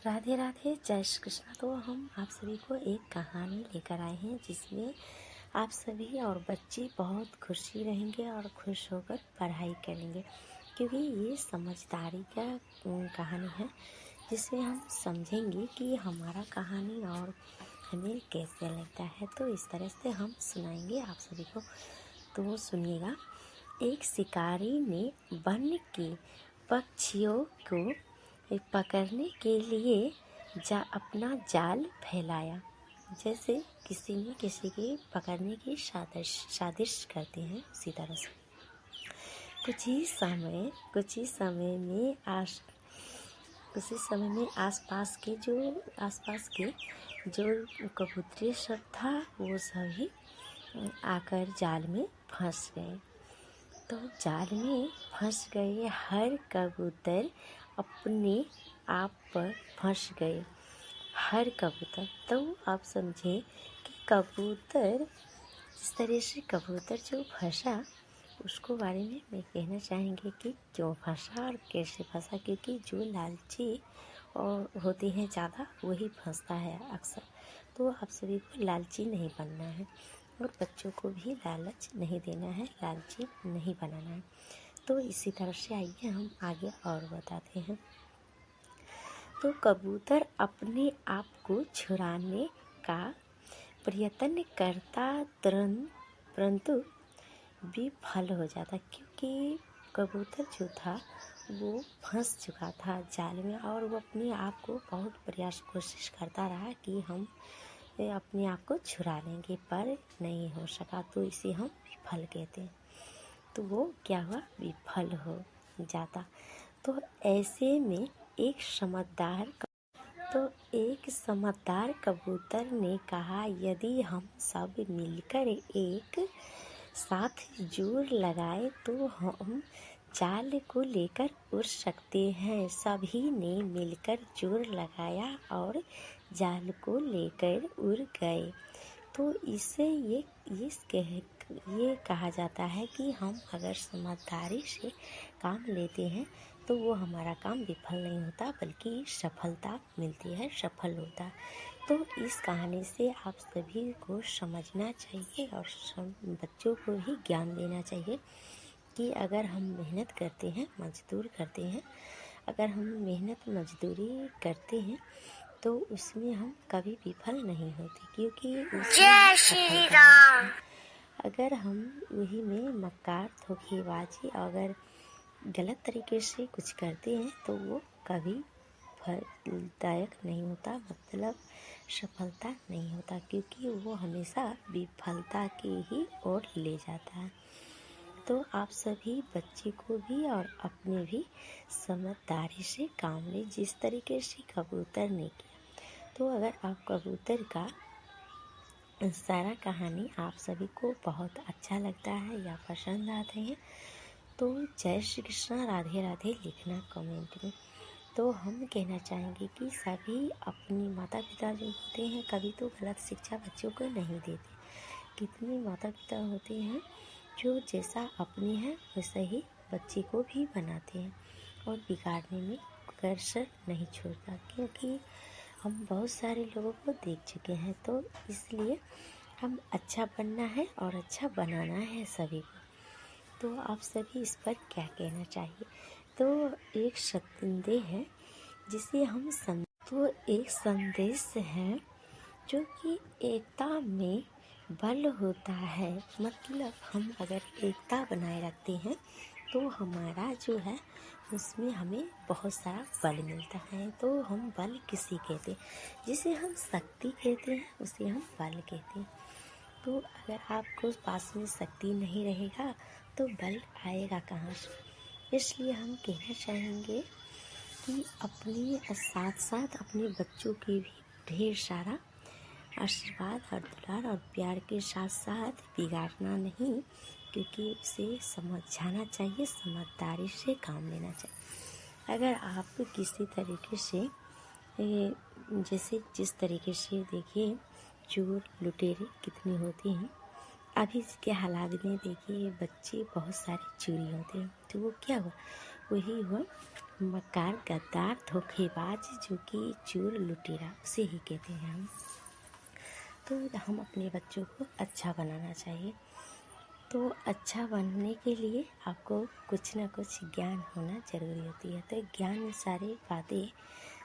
राधे राधे, जय श्री कृष्णा। तो हम आप सभी को एक कहानी लेकर आए हैं जिसमें आप सभी और बच्चे बहुत खुशी रहेंगे और खुश होकर पढ़ाई करेंगे, क्योंकि ये समझदारी का कहानी है जिसमें हम समझेंगे कि हमारा कहानी और हमें कैसे लगता है। तो इस तरह से हम सुनाएंगे आप सभी को, तो सुनिएगा। एक शिकारी ने वन के पक्षियों को पकड़ने के लिए अपना जाल फैलाया। जैसे किसी ने किसी के पकड़ने की साजिश करते हैं, उसी तरह से कुछ ही समय में आसपास के जो कबूतरी सब था वो सभी आकर जाल में फंस गए। तो जाल में फंस गए हर कबूतर अपने आप पर फंस गए, हर कबूतर। तो आप समझे कि कबूतर इस तरह से कबूतर जो फंसा उसको बारे में मैं कहना चाहेंगे कि क्यों फंसा और कैसे फंसा, क्योंकि जो लालची और होते हैं ज़्यादा वही फंसता है अक्सर। तो आप सभी को लालची नहीं बनना है और बच्चों को भी लालच नहीं देना है, लालची नहीं बनाना है। तो इसी तरह से आइए हम आगे और बताते हैं। तो कबूतर अपने आप को छुड़ाने का प्रयत्न करता परंतु विफल हो जाता, क्योंकि कबूतर जो था वो फंस चुका था जाल में और वो अपने आप को बहुत कोशिश करता रहा कि हम अपने आप को छुड़ा लेंगे, पर नहीं हो सका। तो इसे हम विफल कहते हैं। तो वो क्या हुआ, विफल हो जाता। तो ऐसे में एक समझदार कबूतर ने कहा, यदि हम सब मिलकर एक साथ जोर लगाए तो हम जाल को लेकर उड़ सकते हैं। सभी ने मिलकर जोर लगाया और जाल को लेकर उड़ गए। तो इससे ये कहा जाता है कि हम अगर समझदारी से काम लेते हैं तो वो हमारा काम विफल नहीं होता बल्कि सफलता मिलती है, सफल होता है। तो इस कहानी से आप सभी को समझना चाहिए और बच्चों को भी ज्ञान देना चाहिए कि अगर हम मेहनत करते हैं, मजदूरी करते हैं तो उसमें हम कभी विफल नहीं होते, क्योंकि जय श्री राम। अगर हम वही में मक्कार, धोखेबाजी अगर गलत तरीके से कुछ करते हैं तो वो कभी फलदायक नहीं होता, मतलब सफलता नहीं होता, क्योंकि वो हमेशा विफलता की ही ओर ले जाता है। तो आप सभी बच्चे को भी और अपने भी समझदारी से काम लें, जिस तरीके से कबूतर ने किया। तो अगर आप कबूतर का सारा कहानी आप सभी को बहुत अच्छा लगता है या पसंद आते हैं तो जय श्री कृष्णा, राधे राधे लिखना कमेंट में। तो हम कहना चाहेंगे कि सभी अपने माता पिता जो होते हैं कभी तो गलत शिक्षा बच्चों को नहीं देते। कितने माता पिता होते हैं जो जैसा अपने हैं वैसा ही बच्चे को भी बनाते हैं और बिगाड़ने में कसर नहीं छोड़ता, क्योंकि हम बहुत सारे लोगों को देख चुके हैं। तो इसलिए हम अच्छा बनना है और अच्छा बनाना है सभी को। तो आप सभी इस पर क्या कहना चाहिए। तो एक संदेश है जिसे हम तो एक संदेश है जो कि एकता में बल होता है। मतलब हम अगर एकता बनाए रखते हैं तो हमारा जो है उसमें हमें बहुत सारा बल मिलता है। तो हम बल किसे कहते हैं, जिसे हम शक्ति कहते हैं उसे हम बल कहते हैं। तो अगर आपको पास में शक्ति नहीं रहेगा तो बल आएगा कहाँ से। इसलिए हम कहना चाहेंगे कि अपने साथ साथ अपने बच्चों की भी ढेर सारा आशीर्वाद और दुलार और प्यार के साथ साथ बिगाड़ना नहीं, क्योंकि उसे समझाना चाहिए, समझदारी से काम लेना चाहिए। अगर आप किसी तरीके से जैसे जिस तरीके से देखिए चोर लुटेरे कितने होते हैं, अभी के हालात में देखिए बच्चे बहुत सारे चोरी होते हैं। तो वो क्या हुआ, वही हुआ मक्कार, गद्दार, धोखेबाज, जो कि चोर लुटेरा, उसे ही कहते हैं हम। तो हम अपने बच्चों को अच्छा बनाना चाहिए। तो अच्छा बनने के लिए आपको कुछ ना कुछ ज्ञान होना ज़रूरी होती है। तो ज्ञान सारी बातें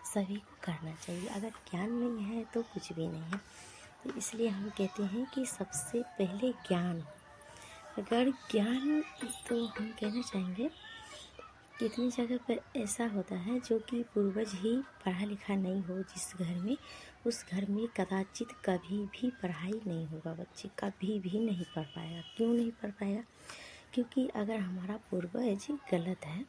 सभी को करना चाहिए। अगर ज्ञान नहीं है तो कुछ भी नहीं है। तो इसलिए हम कहते हैं कि सबसे पहले ज्ञान। अगर ज्ञान, तो हम कहना चाहेंगे कितनी जगह पर ऐसा होता है जो कि पूर्वज ही पढ़ा लिखा नहीं हो जिस घर में, उस घर में कदाचित कभी भी पढ़ाई नहीं होगा। बच्चे कभी भी नहीं पढ़ पाएगा। क्यों नहीं पढ़ पाएगा? क्योंकि अगर हमारा पूर्वज गलत है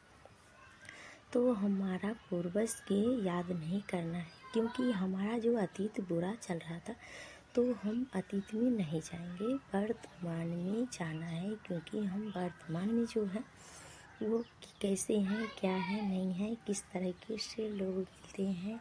तो हमारा पूर्वज के याद नहीं करना है, क्योंकि हमारा जो अतीत बुरा चल रहा था तो हम अतीत में नहीं जाएंगे, वर्तमान में जाना है। क्योंकि हम वर्तमान में जो है वो कैसे हैं, क्या है, नहीं है, किस तरीके से लोग मिलते हैं,